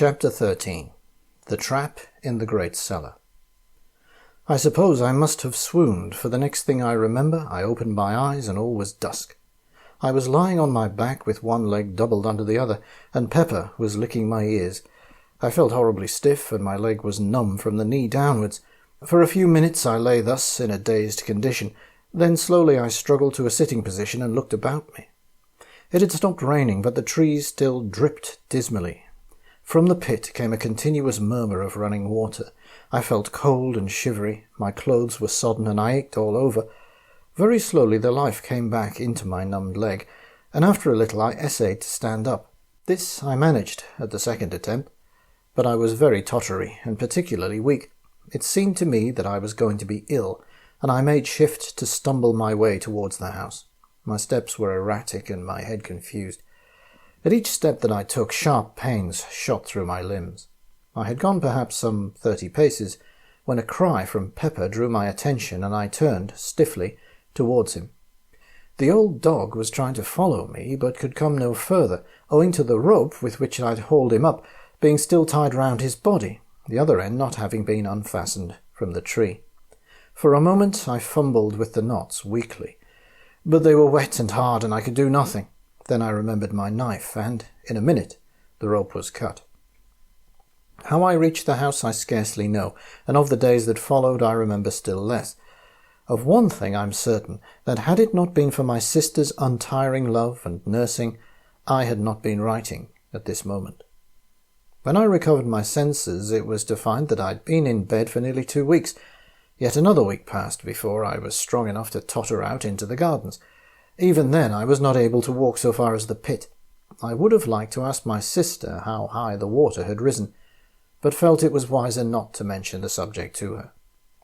Chapter 13. The Trap in the Great Cellar. I suppose I must have swooned, for the next thing I remember, I opened my eyes and all was dusk. I was lying on my back with one leg doubled under the other, and Pepper was licking my ears. I felt horribly stiff, and my leg was numb from the knee downwards. For a few minutes I lay thus, in a dazed condition. Then slowly I struggled to a sitting position and looked about me. It had stopped raining, but the trees still dripped dismally. From the pit came a continuous murmur of running water. I felt cold and shivery, my clothes were sodden, and I ached all over. Very slowly the life came back into my numbed leg, and after a little I essayed to stand up. This I managed at the second attempt, but I was very tottery and particularly weak. It seemed to me that I was going to be ill, and I made shift to stumble my way towards the house. My steps were erratic and my head confused. At each step that I took, sharp pains shot through my limbs. I had gone perhaps some 30 paces, when a cry from Pepper drew my attention, and I turned, stiffly, towards him. The old dog was trying to follow me, but could come no further, owing to the rope with which I'd hauled him up being still tied round his body, the other end not having been unfastened from the tree. For a moment I fumbled with the knots weakly, but they were wet and hard, and I could do nothing. Then I remembered my knife, and, in a minute, the rope was cut. How I reached the house I scarcely know, and of the days that followed I remember still less. Of one thing I'm certain, that had it not been for my sister's untiring love and nursing, I had not been writing at this moment. When I recovered my senses, it was to find that I'd been in bed for nearly 2 weeks. Yet another week passed before I was strong enough to totter out into the gardens. Even then I was not able to walk so far as the pit. I would have liked to ask my sister how high the water had risen, but felt it was wiser not to mention the subject to her.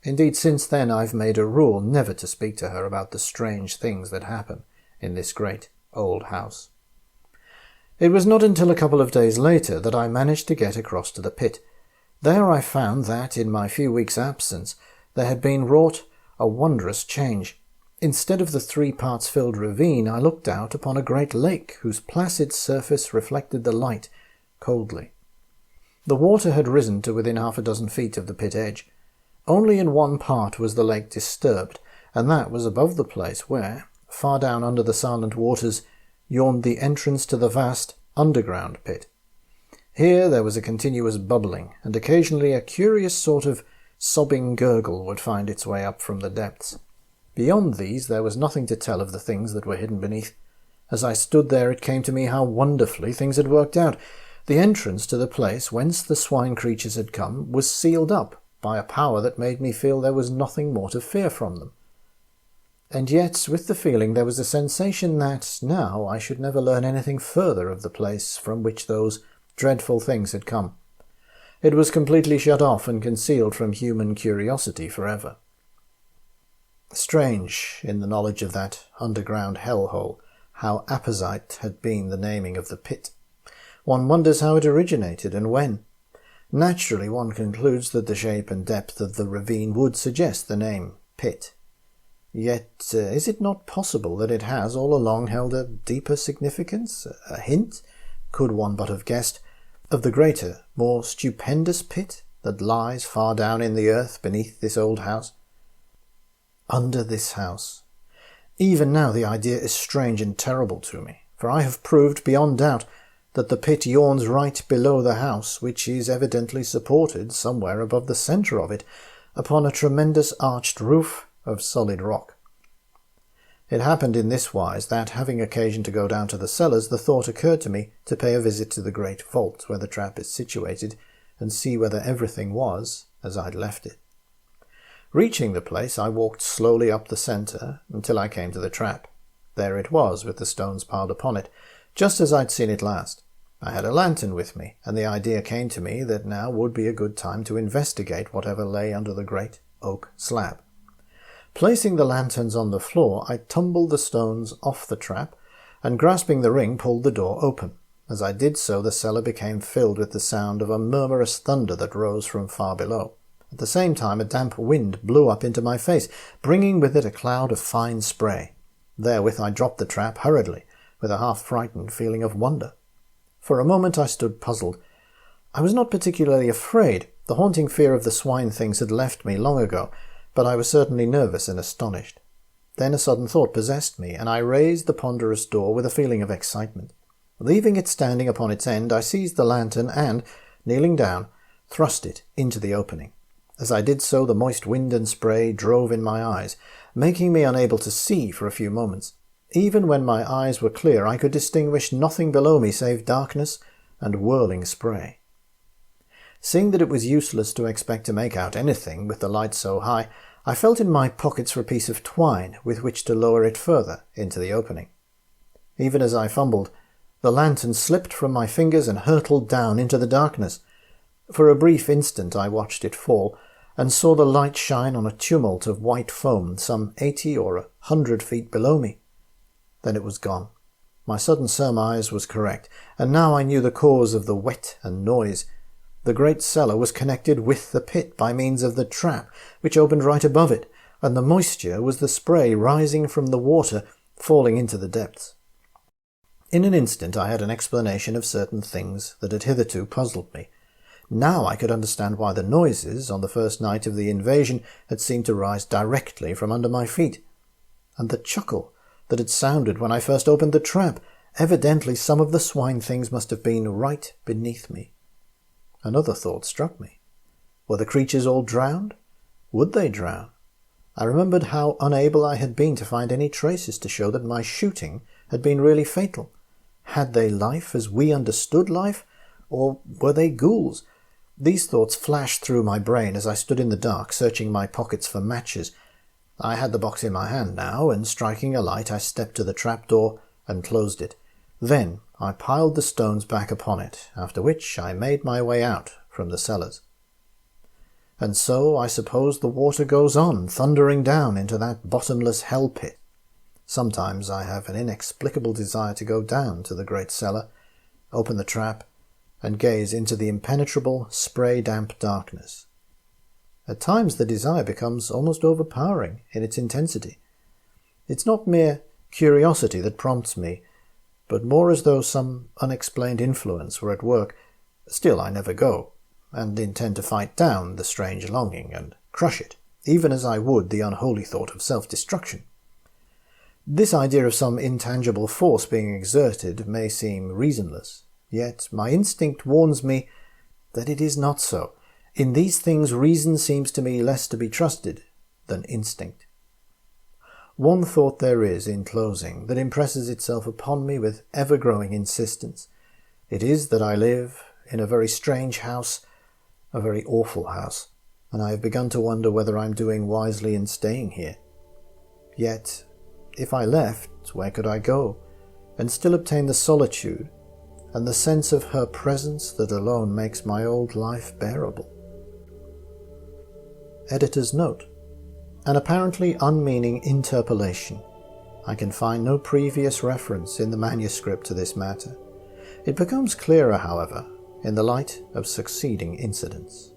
Indeed, since then I've made a rule never to speak to her about the strange things that happen in this great old house. It was not until a couple of days later that I managed to get across to the pit. There I found that, in my few weeks' absence, there had been wrought a wondrous change. Instead of the 3 parts filled ravine, I looked out upon a great lake whose placid surface reflected the light coldly. The water had risen to within 6 feet of the pit edge. Only in one part was the lake disturbed, and that was above the place where, far down under the silent waters, yawned the entrance to the vast underground pit. Here there was a continuous bubbling, and occasionally a curious sort of sobbing gurgle would find its way up from the depths. Beyond these there was nothing to tell of the things that were hidden beneath. As I stood there it came to me how wonderfully things had worked out. The entrance to the place whence the swine creatures had come was sealed up by a power that made me feel there was nothing more to fear from them. And yet, with the feeling, there was a sensation that now I should never learn anything further of the place from which those dreadful things had come. It was completely shut off and concealed from human curiosity forever. Strange, in the knowledge of that underground hell-hole, how apposite had been the naming of the pit. One wonders how it originated and when. Naturally, one concludes that the shape and depth of the ravine would suggest the name pit. Yet is it not possible that it has all along held a deeper significance, a hint, could one but have guessed, of the greater, more stupendous pit that lies far down in the earth beneath this old house? Under this house. Even now the idea is strange and terrible to me, for I have proved beyond doubt that the pit yawns right below the house, which is evidently supported somewhere above the centre of it, upon a tremendous arched roof of solid rock. It happened in this wise that, having occasion to go down to the cellars, the thought occurred to me to pay a visit to the great vault where the trap is situated, and see whether everything was as I'd left it. Reaching the place, I walked slowly up the centre until I came to the trap. There it was, with the stones piled upon it, just as I'd seen it last. I had a lantern with me, and the idea came to me that now would be a good time to investigate whatever lay under the great oak slab. Placing the lanterns on the floor, I tumbled the stones off the trap, and grasping the ring, pulled the door open. As I did so, the cellar became filled with the sound of a murmurous thunder that rose from far below. At the same time, a damp wind blew up into my face, bringing with it a cloud of fine spray. Therewith I dropped the trap hurriedly, with a half-frightened feeling of wonder. For a moment I stood puzzled. I was not particularly afraid. The haunting fear of the swine things had left me long ago, but I was certainly nervous and astonished. Then a sudden thought possessed me, and I raised the ponderous door with a feeling of excitement. Leaving it standing upon its end, I seized the lantern and, kneeling down, thrust it into the opening. As I did so, the moist wind and spray drove in my eyes, making me unable to see for a few moments. Even when my eyes were clear, I could distinguish nothing below me save darkness and whirling spray. Seeing that it was useless to expect to make out anything with the light so high, I felt in my pockets for a piece of twine with which to lower it further into the opening. Even as I fumbled, the lantern slipped from my fingers and hurtled down into the darkness. For a brief instant I watched it fall, and saw the light shine on a tumult of white foam some 80 or 100 feet below me. Then it was gone. My sudden surmise was correct, and now I knew the cause of the wet and noise. The great cellar was connected with the pit by means of the trap, which opened right above it, and the moisture was the spray rising from the water falling into the depths. In an instant I had an explanation of certain things that had hitherto puzzled me. Now I could understand why the noises on the first night of the invasion had seemed to rise directly from under my feet. And the chuckle that had sounded when I first opened the trap, evidently some of the swine things must have been right beneath me. Another thought struck me. Were the creatures all drowned? Would they drown? I remembered how unable I had been to find any traces to show that my shooting had been really fatal. Had they life as we understood life, or were they ghouls? These thoughts flashed through my brain as I stood in the dark, searching my pockets for matches. I had the box in my hand now, and striking a light, I stepped to the trapdoor and closed it. Then I piled the stones back upon it, after which I made my way out from the cellars. And so I suppose the water goes on, thundering down into that bottomless hell pit. Sometimes I have an inexplicable desire to go down to the great cellar, open the trap, and gaze into the impenetrable, spray-damp darkness. At times the desire becomes almost overpowering in its intensity. It's not mere curiosity that prompts me, but more as though some unexplained influence were at work. Still I never go, and intend to fight down the strange longing and crush it, even as I would the unholy thought of self-destruction. This idea of some intangible force being exerted may seem reasonless, yet my instinct warns me that it is not so. In these things reason seems to me less to be trusted than instinct. One thought there is, in closing, that impresses itself upon me with ever-growing insistence. It is that I live in a very strange house, a very awful house, and I have begun to wonder whether I'm doing wisely in staying here. Yet, if I left, where could I go, and still obtain the solitude and the sense of her presence that alone makes my old life bearable? Editor's note. An apparently unmeaning interpolation. I can find no previous reference in the manuscript to this matter. It becomes clearer, however, in the light of succeeding incidents.